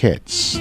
Cats.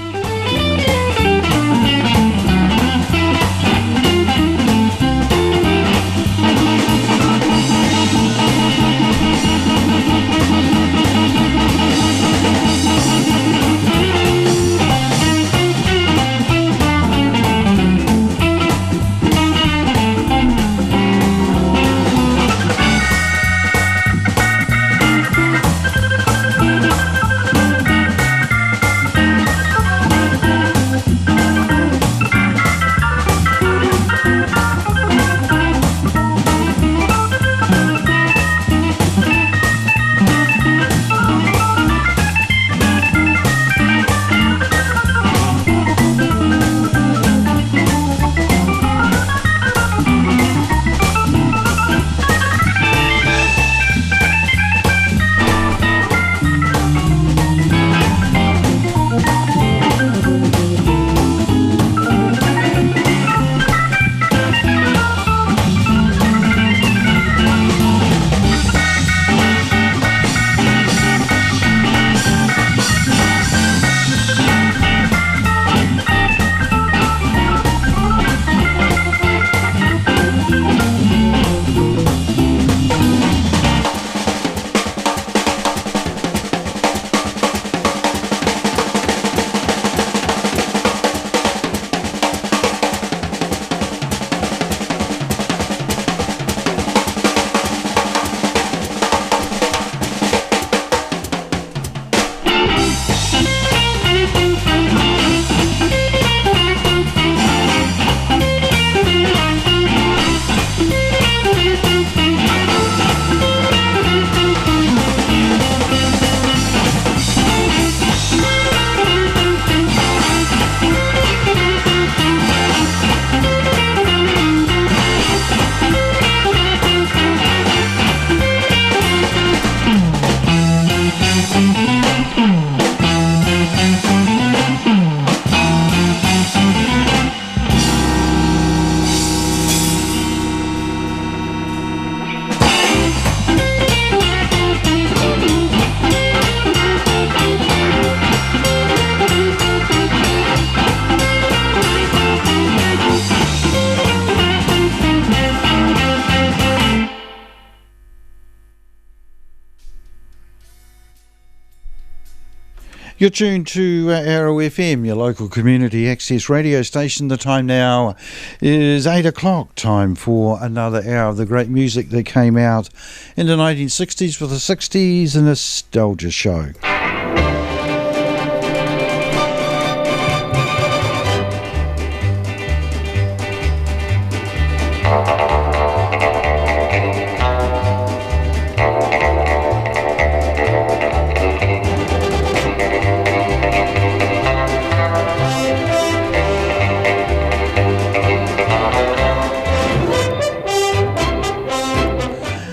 You're tuned to Arrow FM, your local community access radio station. The time now is 8 o'clock, time for another hour of the great music that came out in the 1960s with the 60s Nostalgia Show.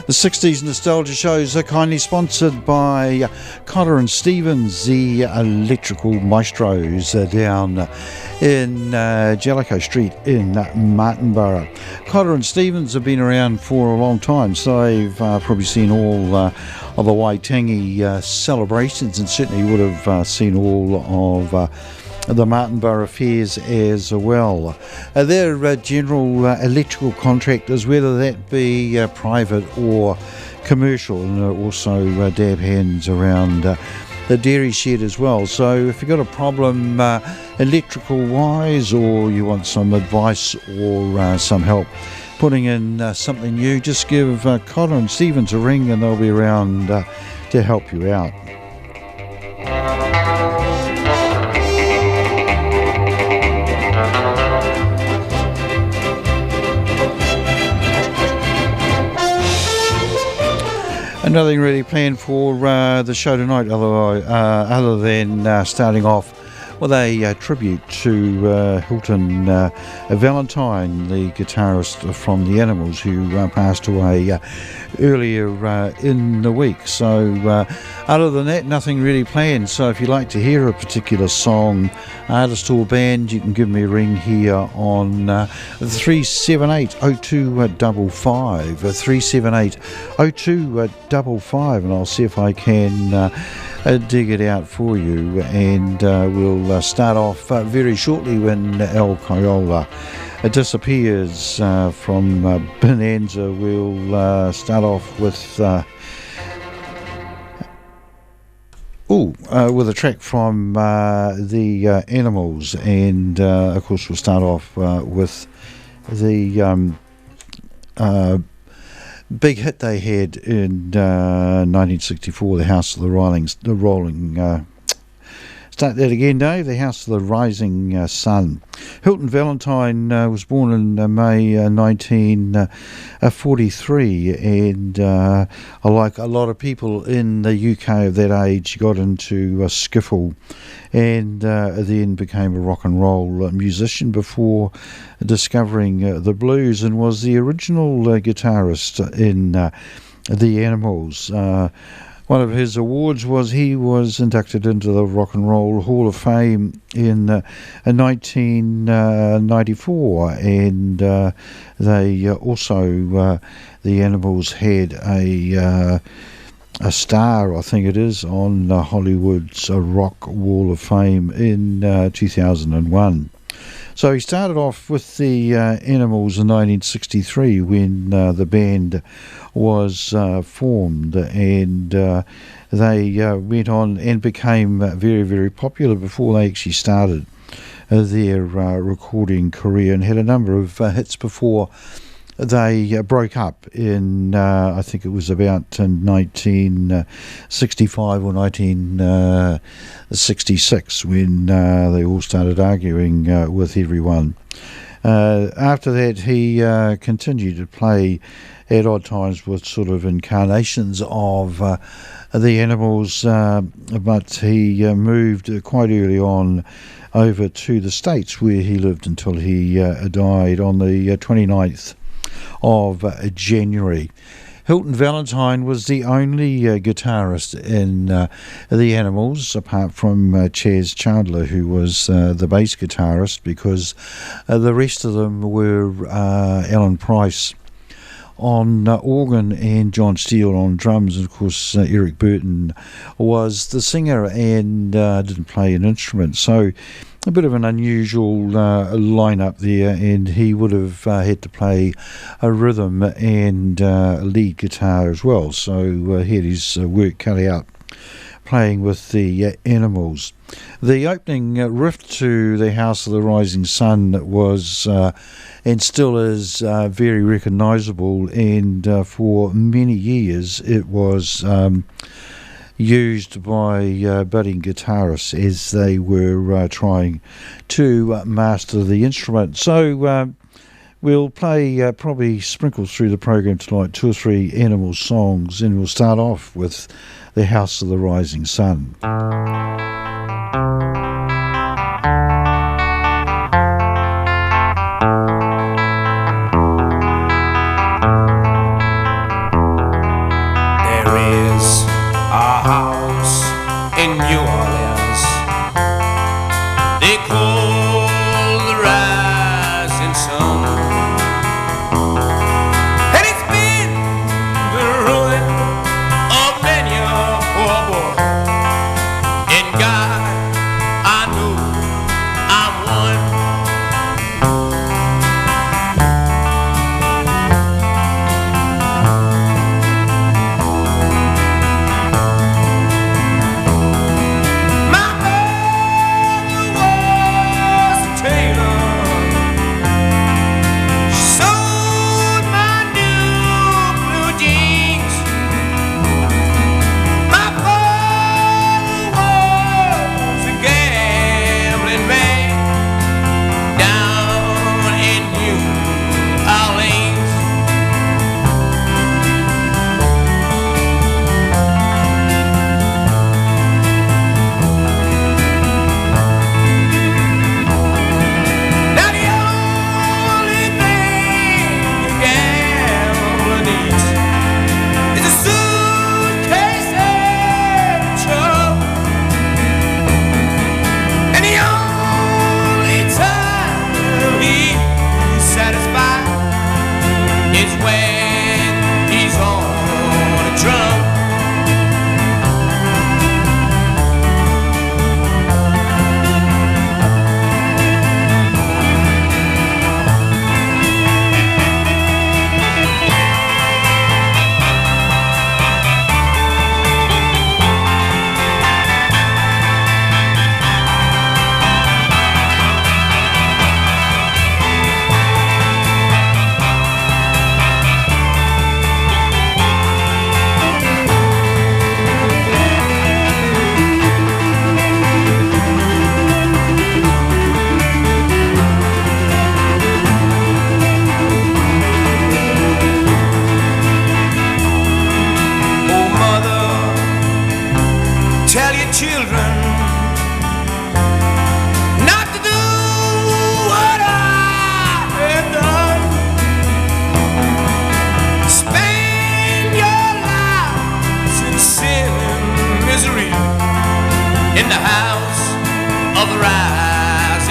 The 60s Nostalgia Shows are kindly sponsored by Cotter and Stevens, the electrical maestros down in Jellicoe Street in Martinborough. Cotter and Stevens have been around for a long time, so they've probably seen all of the Waitangi celebrations, and certainly would have seen all of the Martinborough fairs as well. They're general electrical contractors, whether that be private or commercial, and also dab hands around the dairy shed as well. So if you've got a problem electrical wise, or you want some advice or some help putting in something new, just give Cotter and Stevens a ring and they'll be around to help you out. Nothing really planned for the show tonight, other than starting off with a tribute to Hilton Valentine, the guitarist from The Animals, who passed away earlier in the week. So other than that, nothing really planned. So if you'd like to hear a particular song, artist or band, you can give me a ring here on 378 0255, 378 0255, and I'll see if I can dig it out for you, and we'll start off very shortly when El Coyola disappears from Bonanza. We'll start off with with a track from the Animals, and of course we'll start off with the big hit they had in 1964, The House of the Rolling. Start that again, Dave. The House of the Rising Sun. Hilton Valentine was born in May 1943, and like a lot of people in the UK of that age, got into skiffle, and then became a rock and roll musician before discovering the blues, and was the original guitarist in the Animals. One of his awards was he was inducted into the Rock and Roll Hall of Fame in 1994, and they also, the Animals had a star, I think it is, on Hollywood's Rock Wall of Fame in 2001. So he started off with the Animals in 1963 when the band was formed, and they went on and became very, very popular before they actually started their recording career, and had a number of hits before they broke up in, I think it was about 1965 or 1966 when they all started arguing with everyone. After that, he continued to play at odd times with sort of incarnations of the Animals, but he moved quite early on over to the States, where he lived until he died on the 29th of January. Hilton Valentine was the only guitarist in the Animals, apart from Chaz Chandler, who was the bass guitarist, because the rest of them were Alan Price on organ and John Steele on drums, and of course Eric Burton was the singer and didn't play an instrument. So a bit of an unusual lineup there, and he would have had to play a rhythm and lead guitar as well, so he had his work cut out playing with the Animals. The opening riff to The House of the Rising Sun was and still is very recognisable, and for many years it was used by budding guitarists as they were trying to master the instrument. So we'll play probably sprinkles through the program tonight, 2 or 3 Animal songs, and we'll start off with The House of the Rising Sun. In New Orleans, they call the rising sun, and it's been the ruin of many a poor boy. In God, I know I'm one.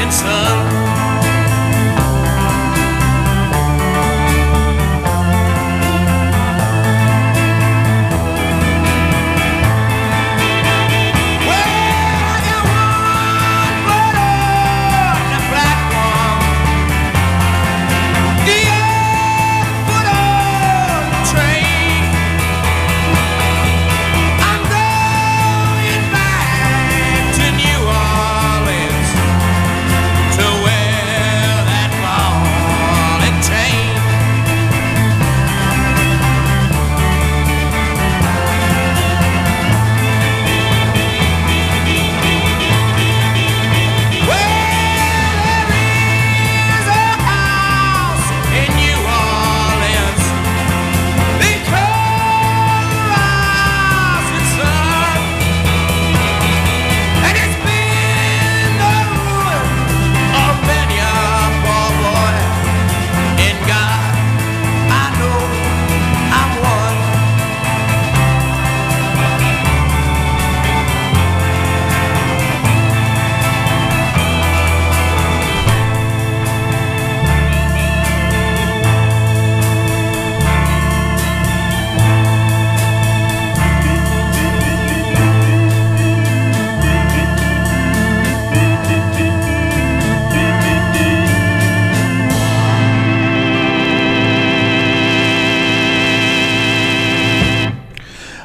morning sun.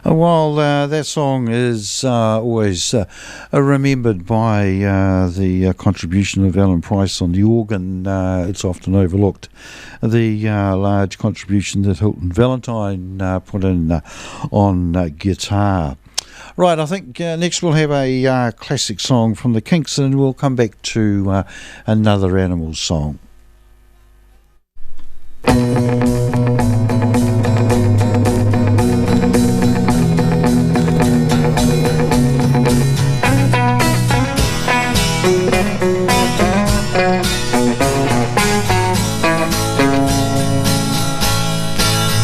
While that song is always remembered by the contribution of Alan Price on the organ, it's often overlooked the large contribution that Hilton Valentine put in on guitar. Right, I think next we'll have a classic song from the Kinks, and we'll come back to another Animals song.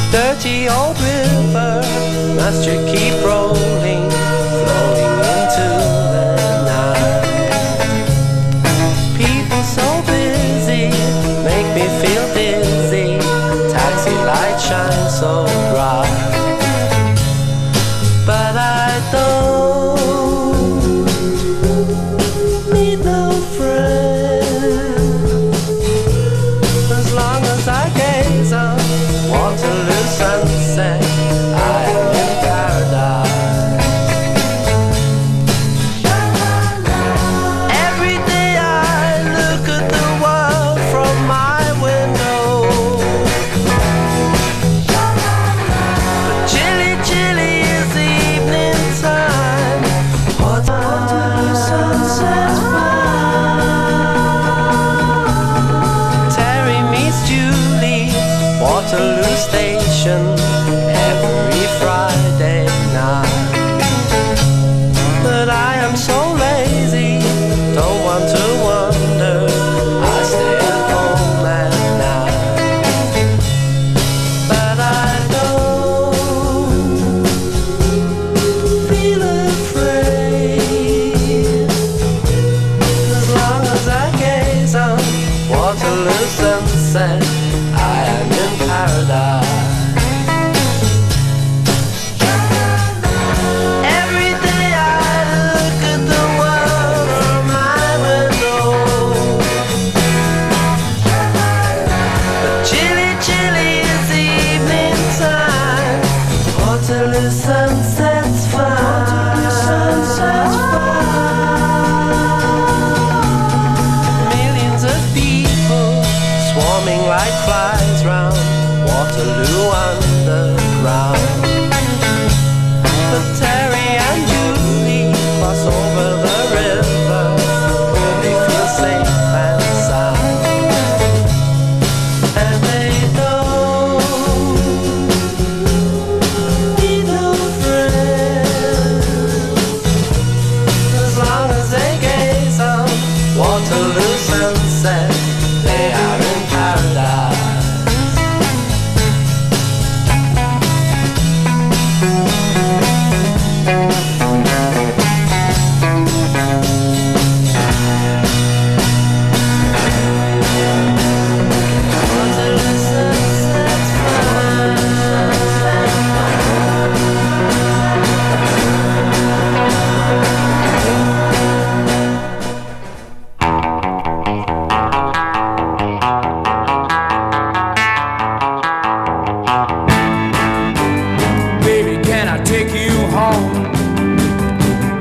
Dirty old river, must you keep rolling, flowing into the night? People so busy, make me feel dizzy, taxi lights shine so bright. But I don't need no friend, as long as I gaze on Waterloo sunset, I am in paradise. Every day I look at the world from my window, but chilly, chilly is the evening time. Waterloo sunset fine. Terry meets Julie, Waterloo Station, every Friday night. But I am so lazy, don't want to wander, I stay at home at night. But I don't feel afraid, as long as I gaze on Waterloo sunset, I am in paradise. Every day I look at the world from my window, but chilly, chilly is the evening time. Waterloo sunset's fine. Millions of people swarming like flies round Waterloo underground. But Terry and Julie cross over the river, where they feel safe and sound. And they don't need no friend, take you home.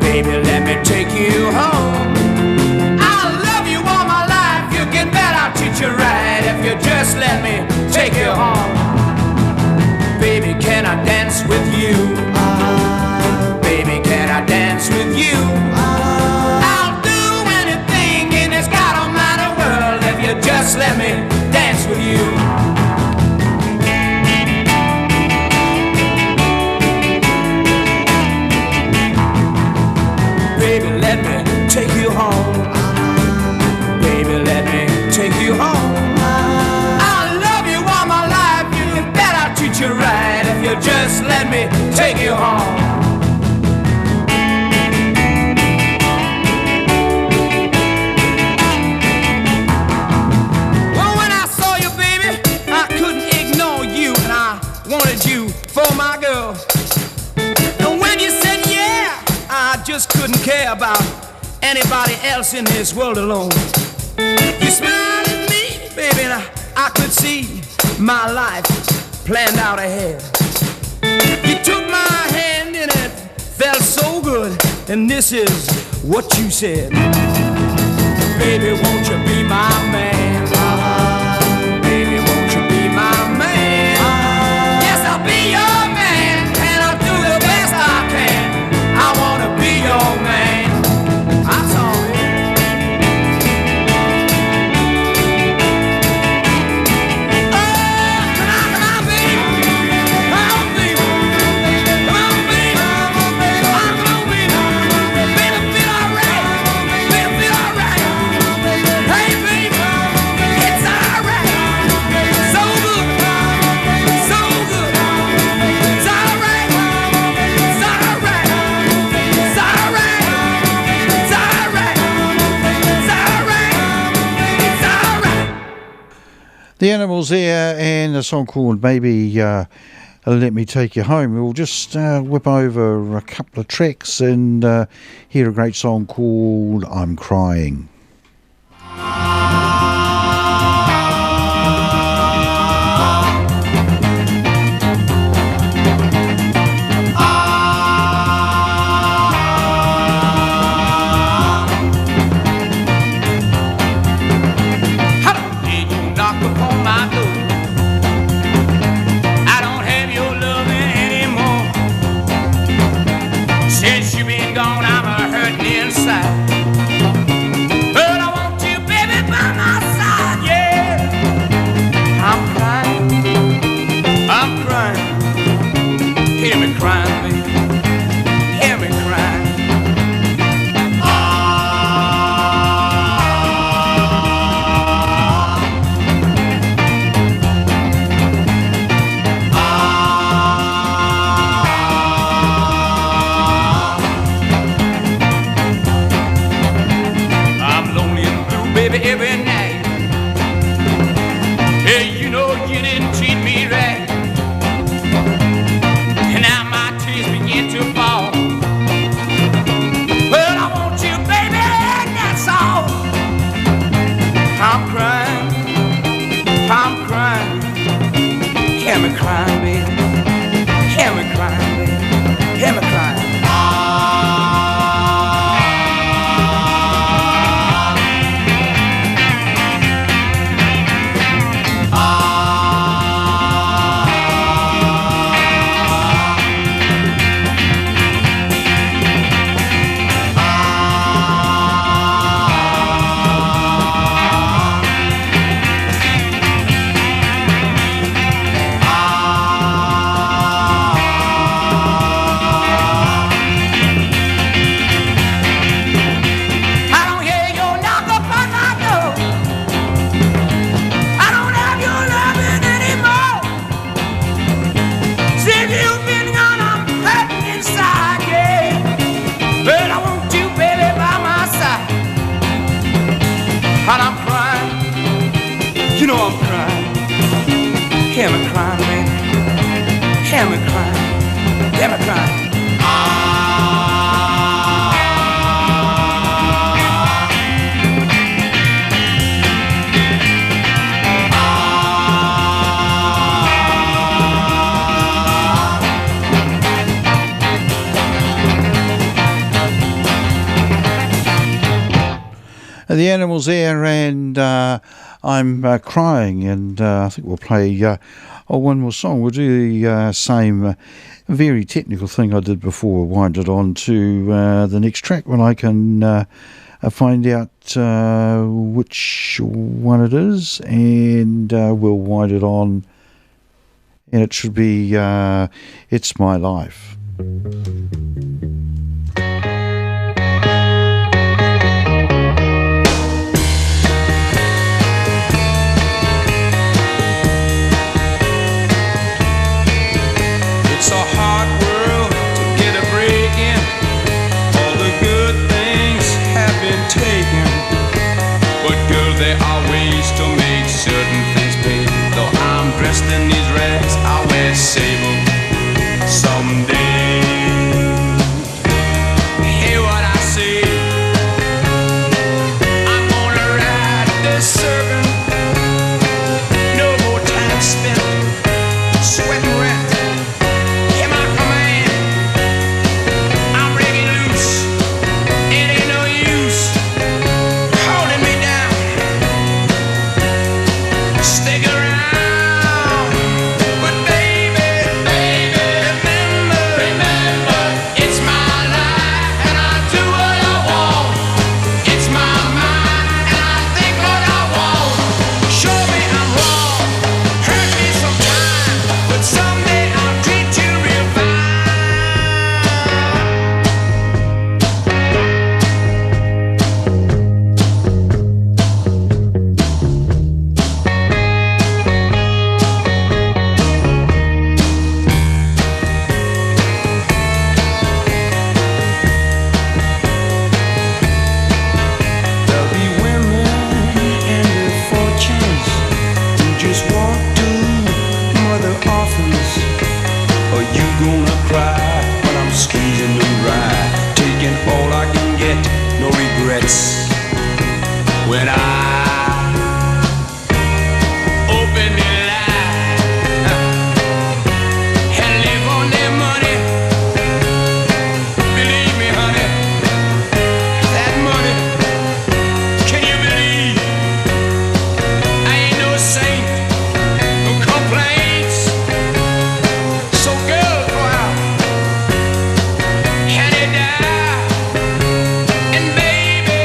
Baby, let me take you home. I'll love you all my life. You can bet I'll treat you right if you just let me take you home. Baby, can I dance with you? Baby, can I dance with you? I'll do anything in this God almighty world if you just let me dance with you. Baby, let me take you home. Baby, let me take you home. I'll love you all my life. You can bet I'll treat you right if you just let me take you home. Well, when I saw you, baby, I couldn't ignore you, and I wanted you for my girl. And when you said yeah, I just couldn't care about anybody else in this world alone. You smiled at me, baby, and I could see my life planned out ahead. You took my hand and it felt so good, and this is what you said. Baby, won't you be my man? Baby, won't you be my man? Yes, I'll be your man, and I'll do the best I can. I wanna be your man. That's all, baby. Oh, come on, baby. Come on, baby. Come on, baby. Come on, baby. Baby, feel alright. Baby, feel alright. Hey, baby, it's alright. So good, so good. It's alright. It's alright. It's alright. It's alright. It's alright. It's alright. The Animals there, and a song called Maybe Let Me Take You Home. We'll just whip over a couple of tracks and hear a great song called I'm Crying. How did you knock upon my door? I don't have your loving anymore. Since you've been gone, I'm hurting inside. But I want you, baby, by my side, yeah. I'm crying, I'm crying. Hear me crying, baby. Hear me crying. I'm lonely and blue, baby, every night. Hey, you know you didn't treat me right. And now my tears begin to fall. Well, I want you, baby, and that's all. I'm crying, I'm crying. Hear me crying, baby. Hear me crying, baby. Hear me crying. I don't hear your knock upon my door. I don't have your loving anymore. Since you've been gone, I'm hurting inside, yeah. But I want you, baby, by my side. And I'm crying. You know I'm crying. Hear me crying, baby. Hear me crying. Hear me crying. The Animals there, and I'm crying, and I think we'll play one more song. We'll do the same very technical thing I did before, wind it on to the next track when I can find out which one it is, and we'll wind it on, and it should be It's My Life. It's a hard world to get a break in. All the good things have been taken, but girl, there are ways to make certain things pay. Though I'm dressed in these rags, I'll wear sable someday. Hear what I say? I'm gonna ride this serpent. No more time spent sweating rent. When I open the line and live on their money, believe me, honey, that money, can you believe? I ain't no saint, no complaints. So girl, go out and it die, and baby,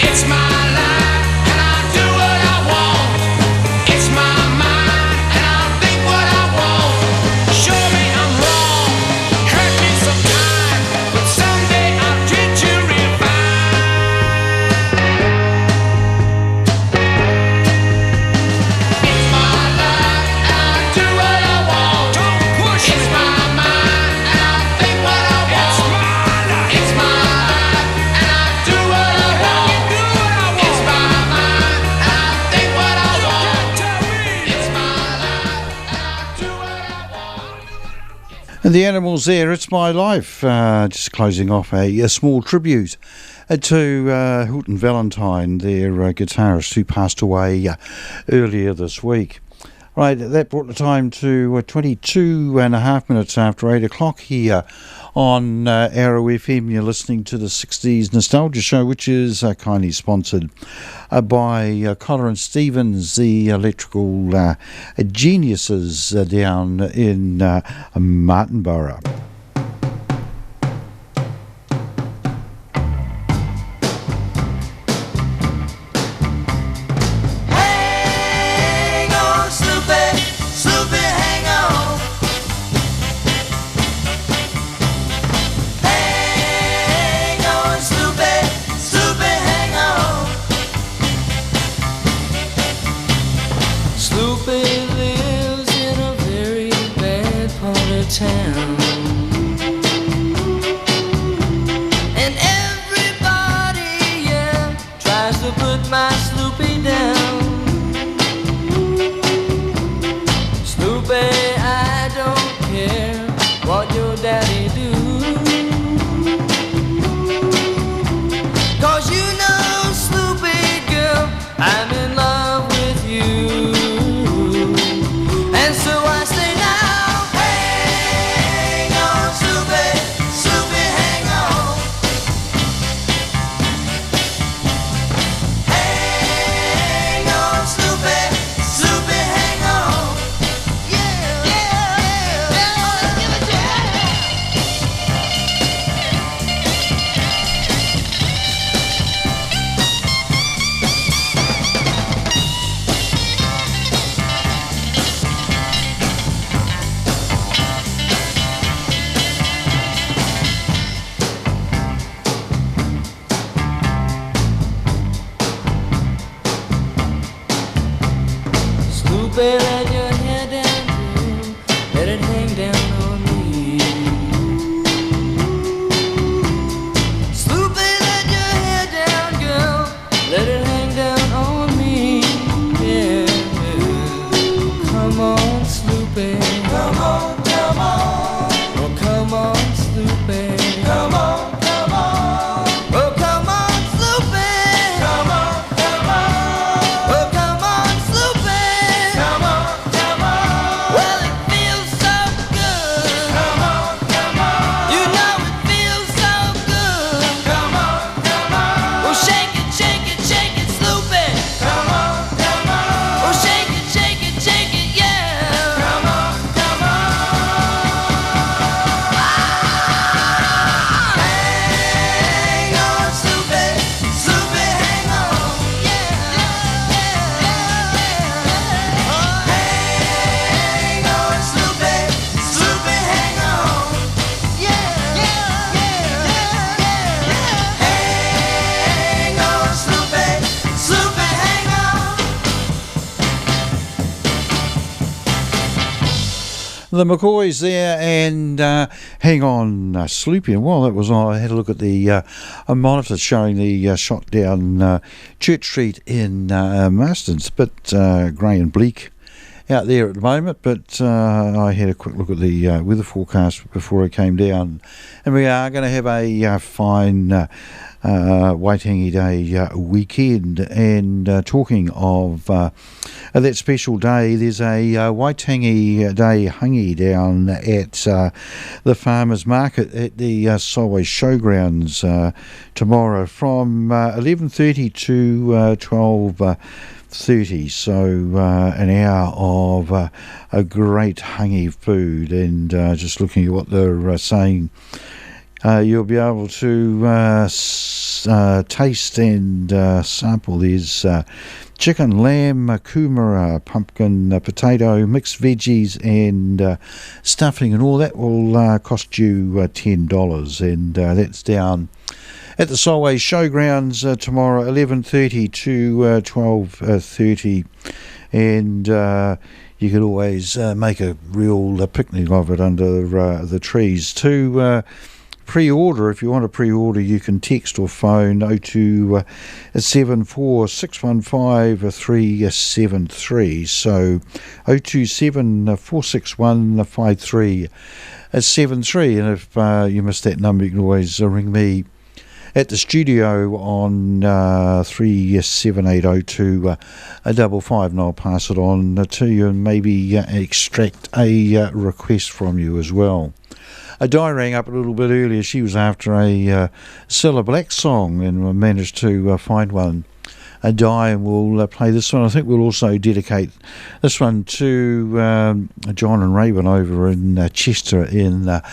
it's my life and I'll do what I want. It's my mind and I'll think what I want. Show me I'm wrong, hurt me sometime, but someday I'll treat you real fine. It's my life and I'll do what I want. Don't push me. It's my mind and I'll think what I want. It's my life and I'll do what I want. And the Animals there, It's My Life. Just closing off a small tribute to Hilton Valentine, their guitarist who passed away earlier this week. Right, that brought the time to 22 and a half minutes after 8 o'clock here on Arrow FM. You're listening to the 60s Nostalgia Show, which is kindly sponsored by Collar and Stevens, the electrical geniuses down in Martinborough. Town. And everybody, yeah, tries to put my Sloopy down. Sloopy, I don't care what your daddy do, 'cause you know, Sloopy girl, I'm in love with you. And so I say now, hang on, Sloopy, Sloopy, hang on. the McCoys there, and Hang On Sloopy. And while that was on, I had a look at the monitor showing the shot down Church Street in Marston. It's a bit grey and bleak out there at the moment, but I had a quick look at the weather forecast before I came down, and we are going to have a fine Waitangi Day weekend. And talking of that special day, there's a Waitangi Day hangi down at the Farmers Market at the Solway Showgrounds tomorrow from 11:30 to 12:30, so an hour of a great hangi food. And just looking at what they're saying, you'll be able to taste and sample. There's chicken, lamb, kumara, pumpkin, potato, mixed veggies and stuffing, and all that will cost you $10, and that's down at the Solway Showgrounds tomorrow, 11:30 to 12:30, and you could always make a real picnic of it under the trees. To pre-order, if you want to pre-order, you can text or phone 0274 615 373. So 027 461 5373. And if you missed that number, you can always ring me at the studio on 37802 55, and I'll pass it on to you and maybe extract a request from you as well. Di rang up a little bit earlier. She was after a Cilla Black song, and we managed to find one. Di, and we'll play this one. I think we'll also dedicate this one to John and Raven over in Chester in the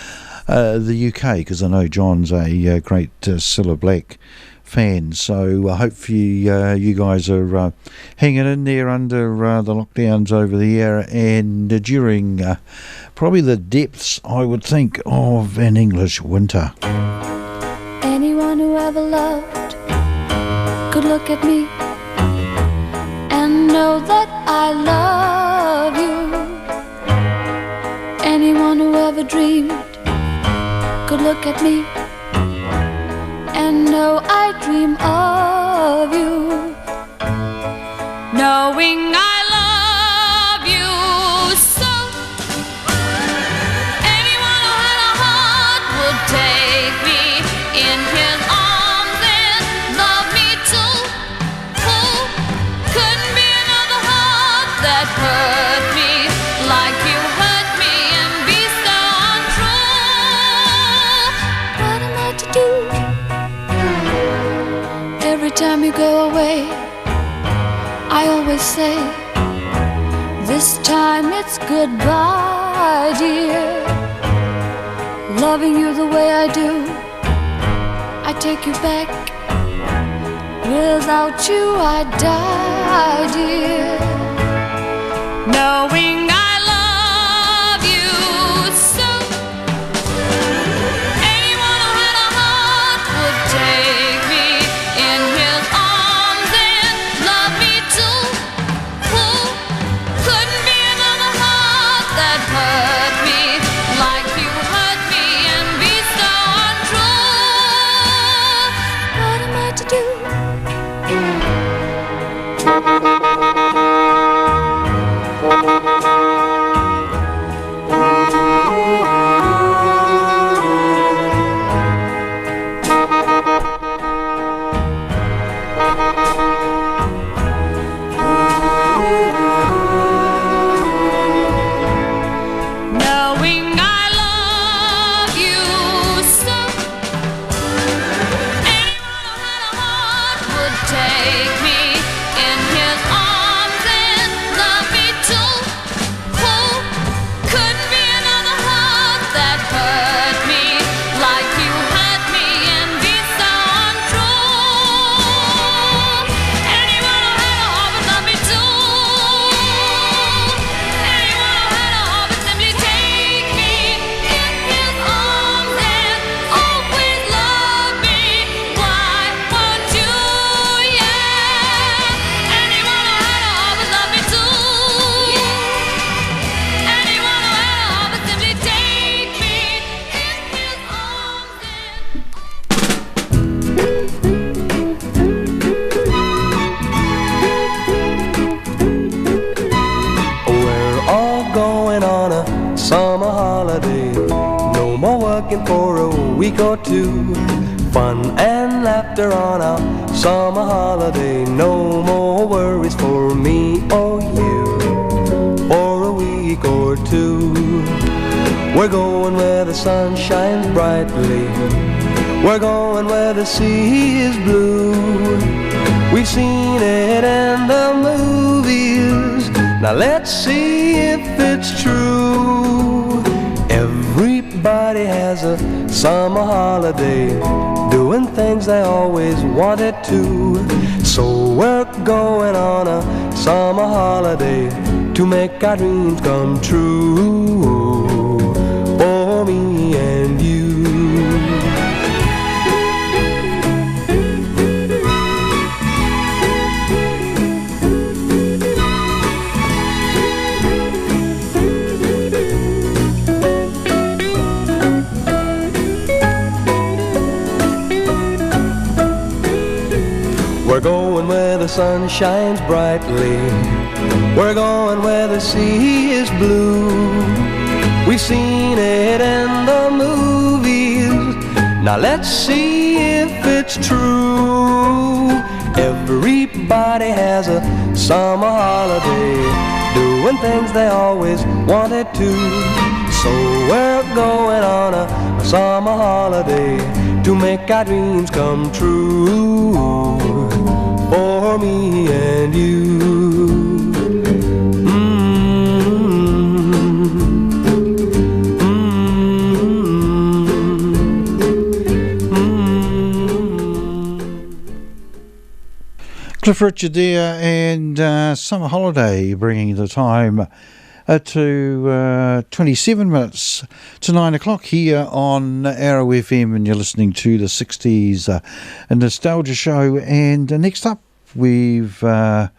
UK, because I know John's a great Cilla Black fan. So I hope you guys are hanging in there under the lockdowns over there, and during probably the depths, I would think, of an English winter. Anyone who ever loved could look at me and know that I love you. Anyone who ever dreamed could look at me and know I dream of you. Knowing I love you so, anyone who had a heart would take me in his arms and love me too. Who couldn't be another heart that hurt me like you hurt me and be so untrue? What am I to do? Every time you go away, I always say, this time it's goodbye, dear. Loving you the way I do, I take you back. Without you I'd die, dear. Knowing I love you so, anyone who had a heart would take me in his arms and love me too. Who couldn't be another heart that hurt me like you hurt me and be so untrue? What am I to do? Knowing I love you so, anyone who had a heart would take me in his arms and love me too. Who couldn't be another heart that hurt me like you hurt me and be so untrue? Anyone who had a heart would love me too. Anyone who had a heart would simply take me summer holiday. No more working for a week or two. Fun and laughter on our summer holiday. No more worries for me or you for a week or two. We're going where the sun shines brightly. We're going where the sea is blue. We've seen it in the movies. Now let's see if it's true. Everybody has a summer holiday, doing things they always wanted to. So we're going on a summer holiday to make our dreams come true for me and you. We're going where the sun shines brightly. We're going where the sea is blue. We've seen it in the movies. Now let's see if it's true. Everybody has a summer holiday, doing things they always wanted to. So we're going on a summer holiday to make our dreams come true for me and you. Cliff Richard there, and Summer Holiday, bringing the time to 27 minutes to 9 o'clock here on Arrow FM, and you're listening to the 60s Nostalgia Show. And next up we've got,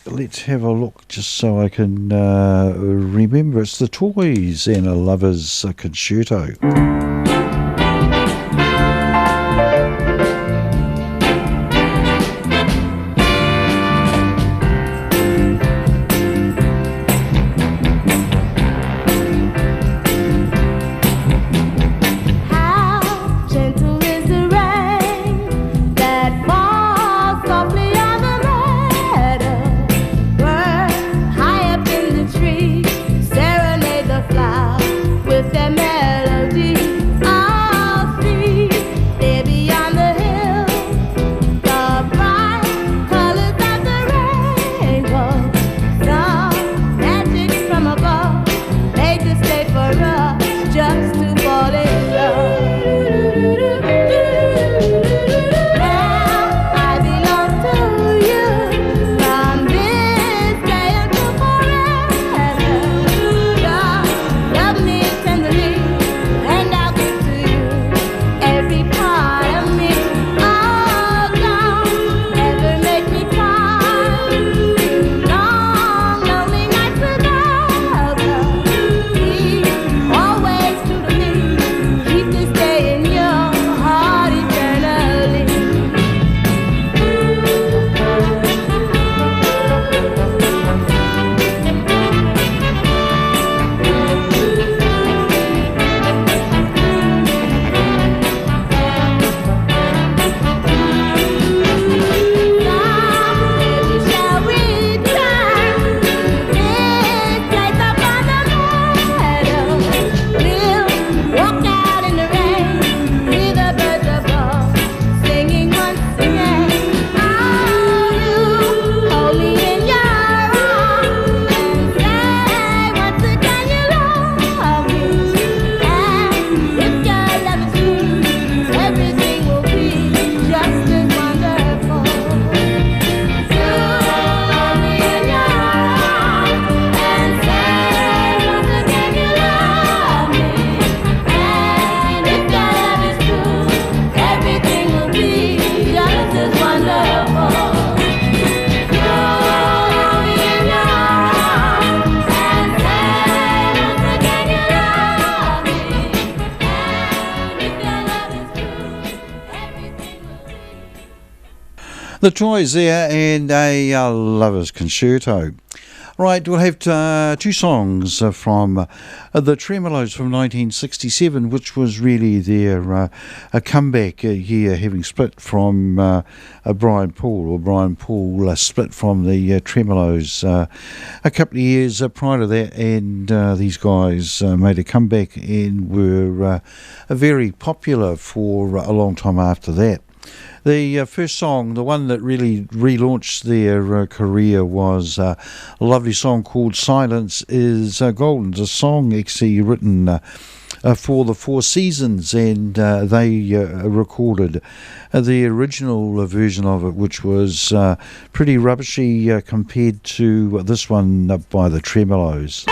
let's have a look just so I can remember, it's the Toys and a Lover's Concerto. The Toys there, and a Lover's Concerto. Right, we'll have two songs from the Tremolos from 1967, which was really their a comeback year, having split from Brian Paul split from the Tremolos a couple of years prior to that, and these guys made a comeback and were very popular for a long time after that. The first song, the one that really relaunched their career, was a lovely song called Silence is Golden. It's a song actually written for the Four Seasons, and they recorded the original version of it, which was pretty rubbishy compared to this one by the Tremolos.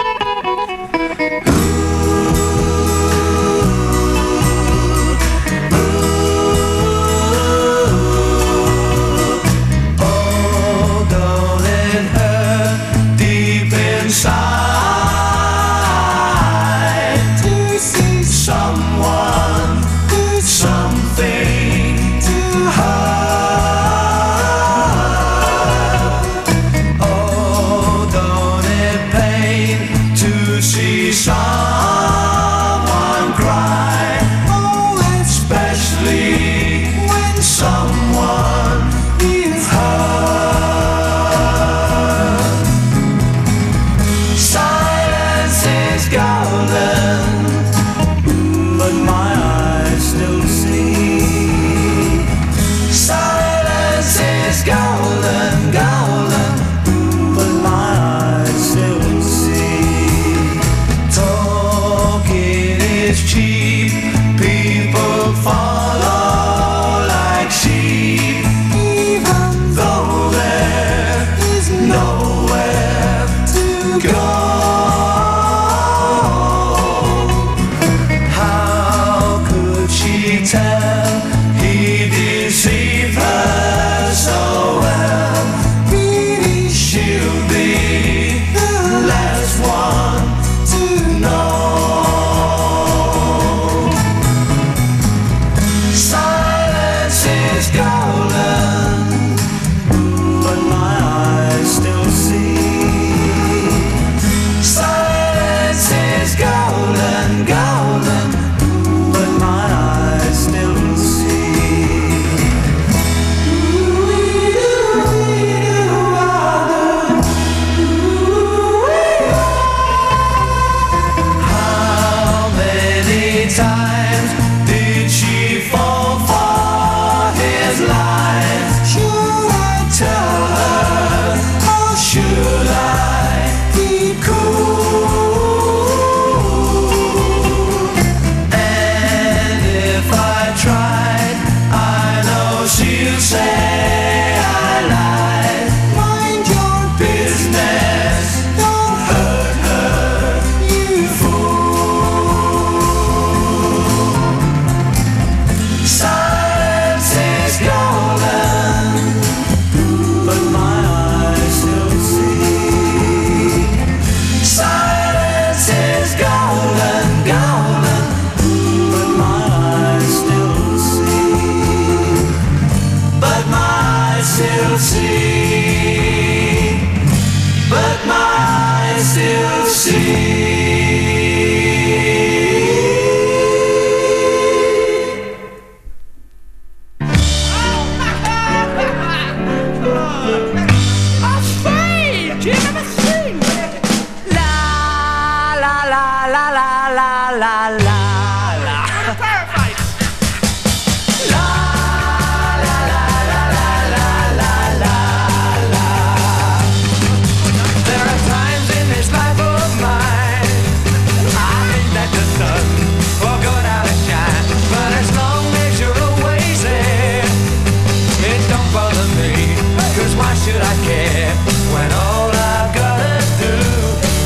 When all I've gotta do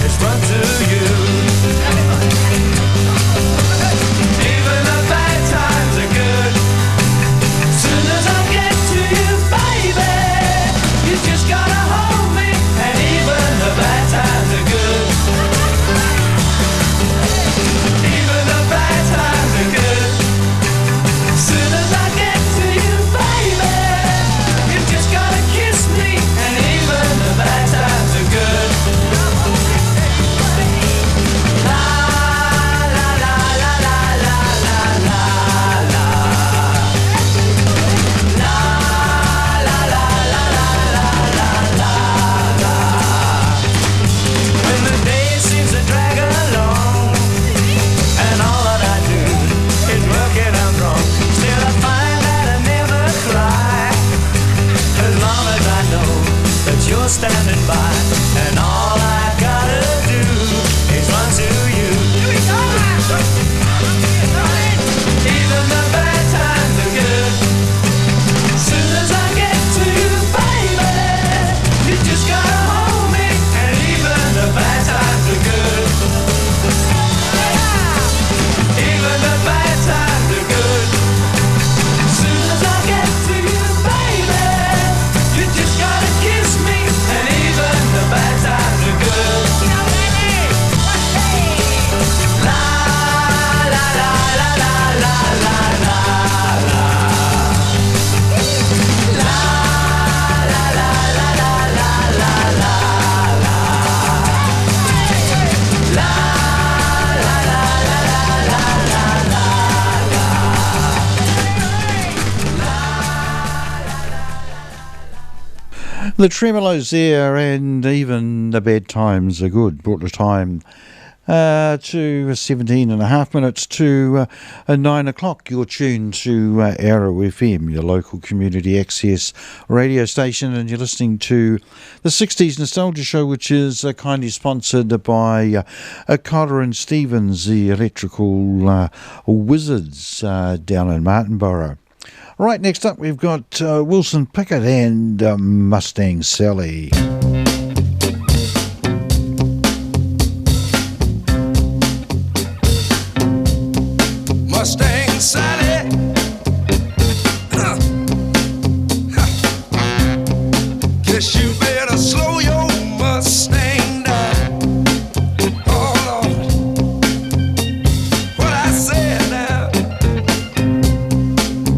is run to you. The tremolos there, and even the bad times are good. Brought the time to 17 and a half minutes to 9 o'clock. You're tuned to Arrow FM, your local community access radio station, and you're listening to the 60s Nostalgia Show, which is kindly sponsored by Carter and Stevens, the electrical wizards down in Martinborough. Right, next up we've got Wilson Pickett and Mustang Sally. Mustang Sally, guess you better slow your Mustang down. Oh Lord, what I said now.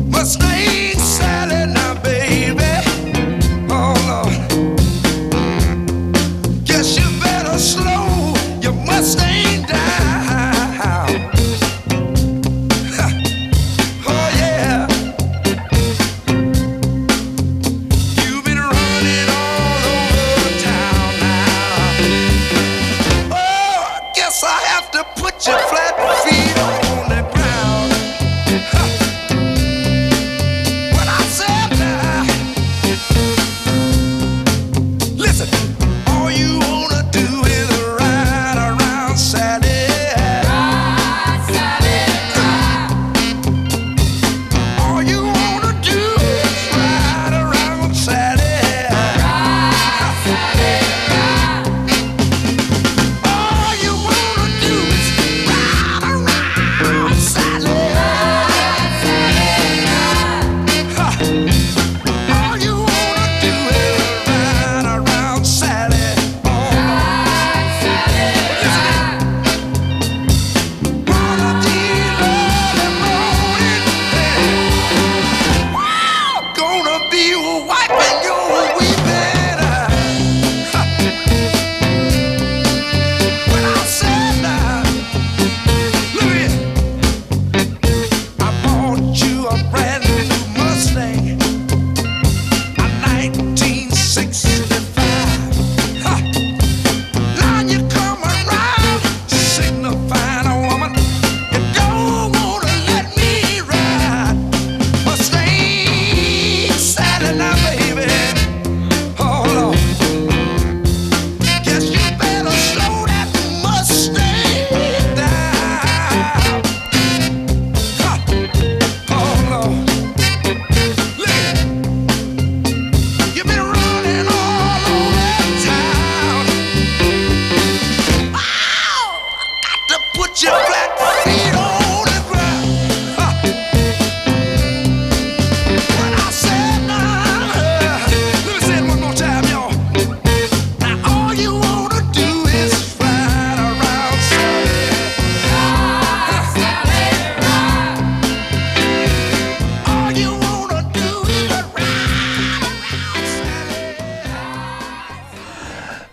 Mustang Sally now, baby. Oh Lord, guess you better slow your Mustang down. Your flat feet on the ground. What I said now. Listen, all you wanna do is ride around Sally. Ride, Sally, ride. All you wanna do is ride around Sally. Ride, Sally, ride. All you wanna do is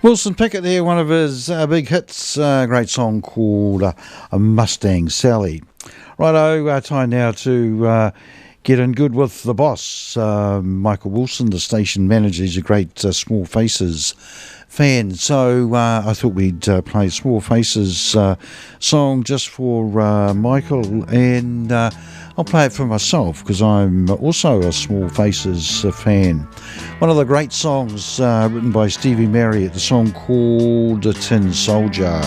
Wilson Pickett there, one of his big hits, great song called Mustang Sally. Righto, time now to get in good with the boss, Michael Wilson, the station manager. He's a great Small Faces fan, so I thought we'd play Small Faces song just for Michael, and I'll play it for myself because I'm also a Small Faces fan. One of the great songs written by Stevie Marriott, the song called Tin Soldier.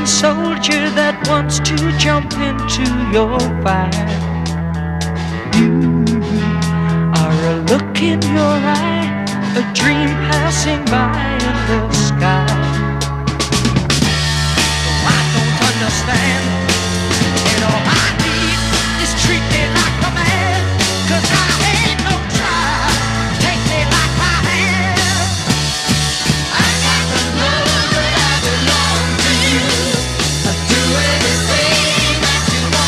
Soldier that wants to jump into your fire. You are a look in your eye, a dream passing by in the sky. I don't understand, and all I need is treat me like a man, 'cause I ain't no child, take me like I am. I got to know that I belong to you. Do anything that you want.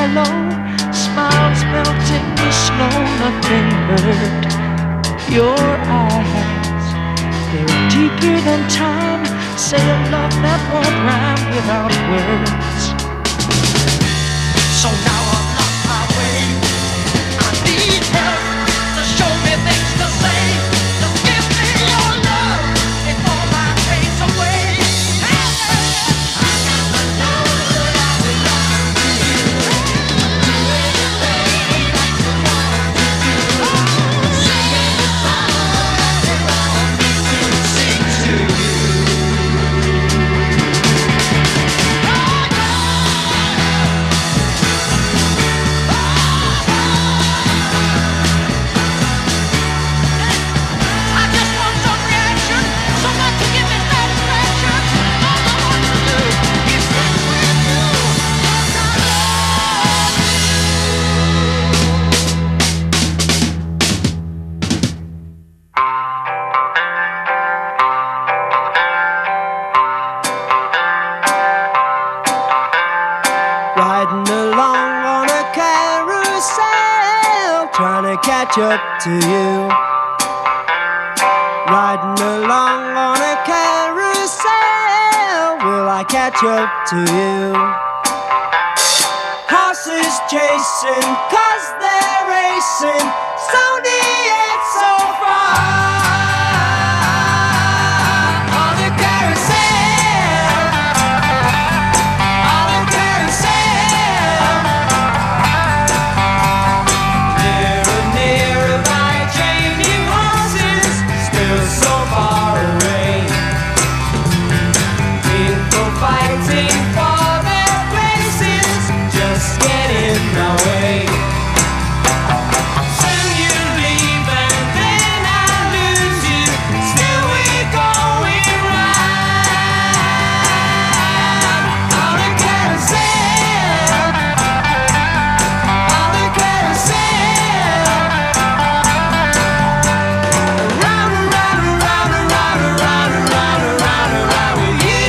hello, smiles melting the snow, nothing hurt. Your eyes, they're deeper than time, say a love that won't rhyme without words. So now I've lost my way, I need help to show me things to say. Just give me your love before my pain's away. I gotta know that I belong to you. Sing to you. I just want some reaction, someone to give me satisfaction. All I want to do is sit with you, 'cause I love you. Riding along on a carousel, trying to catch up to you. Riding along on a carousel, will I catch up to you? Horses chasing, 'cause they're racing, Sony it's so far. On a carousel, on a carousel. Nearer, nearer by changing horses, still so far away. People fighting for their places, just get in my way. Soon you leave and then I lose you, still we're going round. On a carousel, on a carousel. Round and round and round and round and round and round and round and round with you.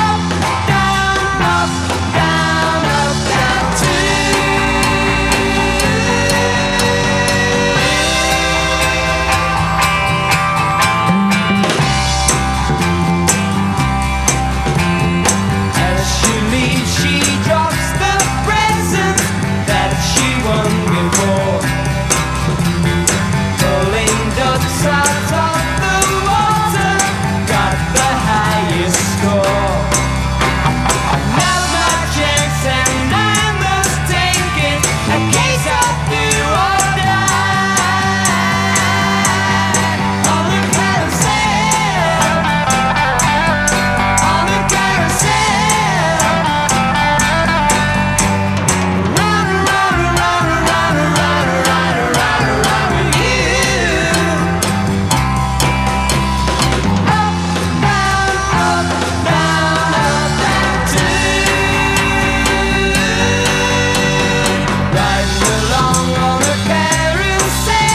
Up, down, up, down, up, down too. As she leaves, she drops the presents that she won before. Pulling ducks out of the water, got the highest score. Now my chance and I must take it, a case of do or die. On the carousel, on the carousel. Round and round and round and round and round and round and round and round with you. Up, down, up, down, too. Riding along on a carousel,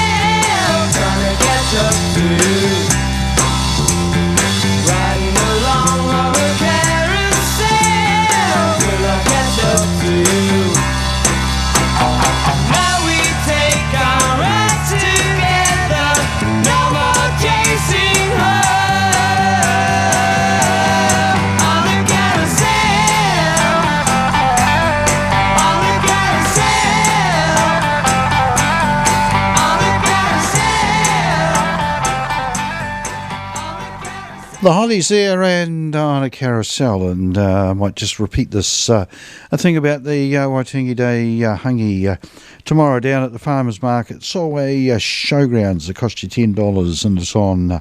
trying to catch up to you. Riding along on a carousel, will I catch up to you? Now we take our ride together, no more chasing her. On the carousel, on the carousel, on the carousel. The Hollies there and on a carousel, and I might just repeat this a thing about the Waitangi Day hungy tomorrow down at the Farmers Market Solway Showgrounds. It cost you $10 and it's on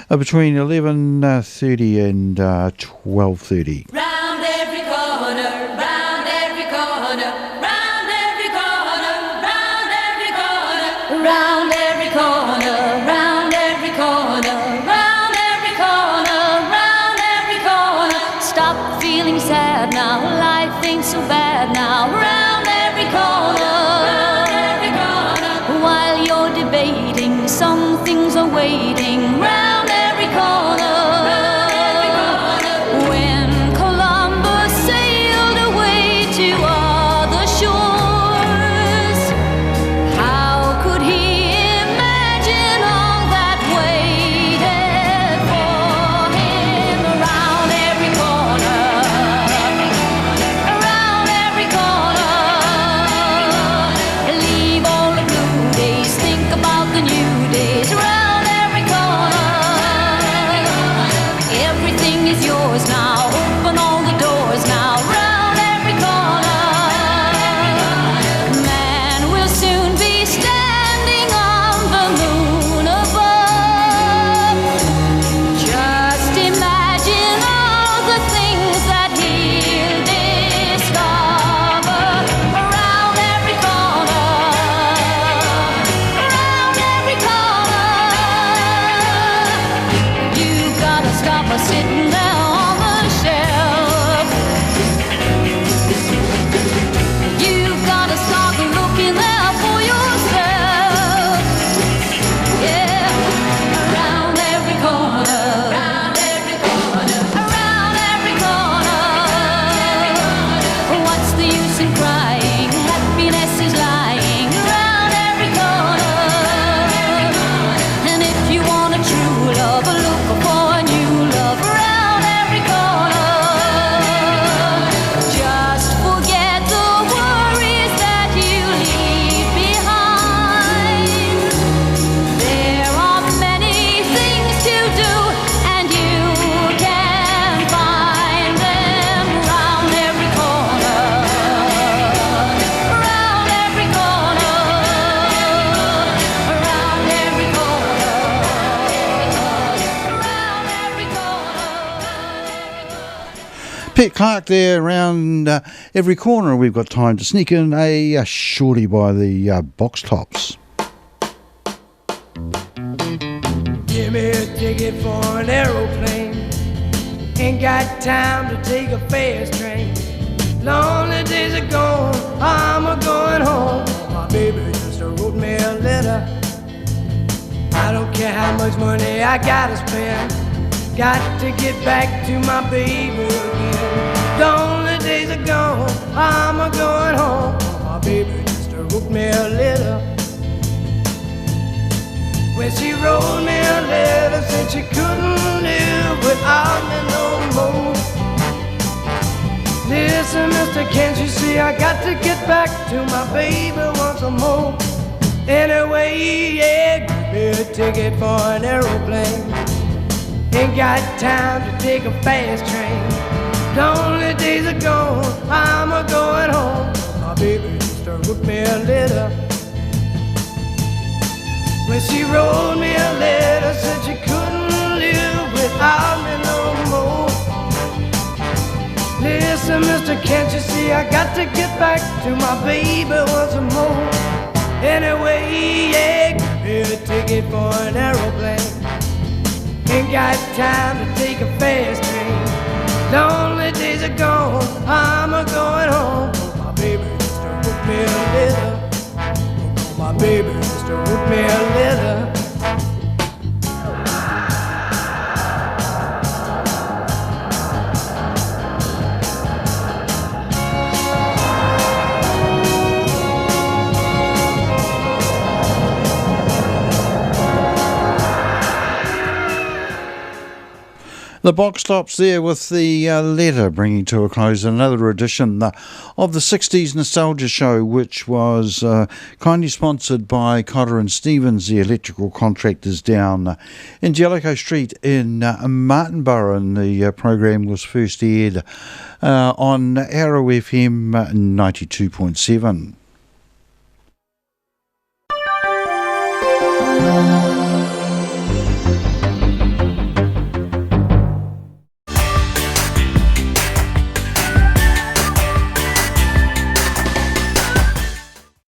between 11:30 and 12:30. Round every corner, round every corner, round every corner, round every corner, round every corner, round every corner, round every corner, round every corner. Stop feeling sad now, life ain't so bad now. Round every corner, while you're debating, some things are waiting. Round every corner, when collide. yours now. Open all the doors now, round every corner. Man will soon be standing on the moon above. Just imagine all the things that he'll discover around every corner, around every corner. You gotta stop us sitting there on the shelf. You gotta start looking there for yourself. Yeah, around every corner, around every corner, around every corner. What's the use in crying? Happiness is lying around every corner. And if you want a true love, look for a new love around every corner. Just forget the worries that you leave behind. There are many things to do, and you can find them round every corner, around every corner, around every corner, around every corner. Pete Clark there around every corner. We've got time to sneak in a shorty by the Box Tops. Give me a ticket for an aeroplane. Ain't got time to take a fast train. Lonely days are gone, I'm a going home. My baby just wrote me a letter. I don't care how much money I gotta spend. Got to get back to my baby again. Lonely days are gone, I'm a going home. My baby just wrote me a letter. When she wrote me a letter, said she couldn't live without me no more. Listen, mister, can't you see I got to get back to my baby once more. Anyway, yeah, give me a ticket for an aeroplane. Ain't got time to take a fast train. Lonely days are gone, I'm a going home. My baby just wrote me a letter. When she wrote me a letter, said she couldn't live without me no more. Listen, mister, can't you see I got to get back to my baby once more. Anyway, yeah, give me a ticket for an aeroplane. Ain't got time to take a fast train. Lonely days are gone, I'm a going home. My baby just wrote me a letter. My baby just wrote me a letter. The Box Tops there with the letter, bringing to a close another edition of the 60s Nostalgia Show, which was kindly sponsored by Cotter and Stevens, the electrical contractors down in Jellicoe Street in Martinborough. And the program was first aired on Arrow FM 92.7.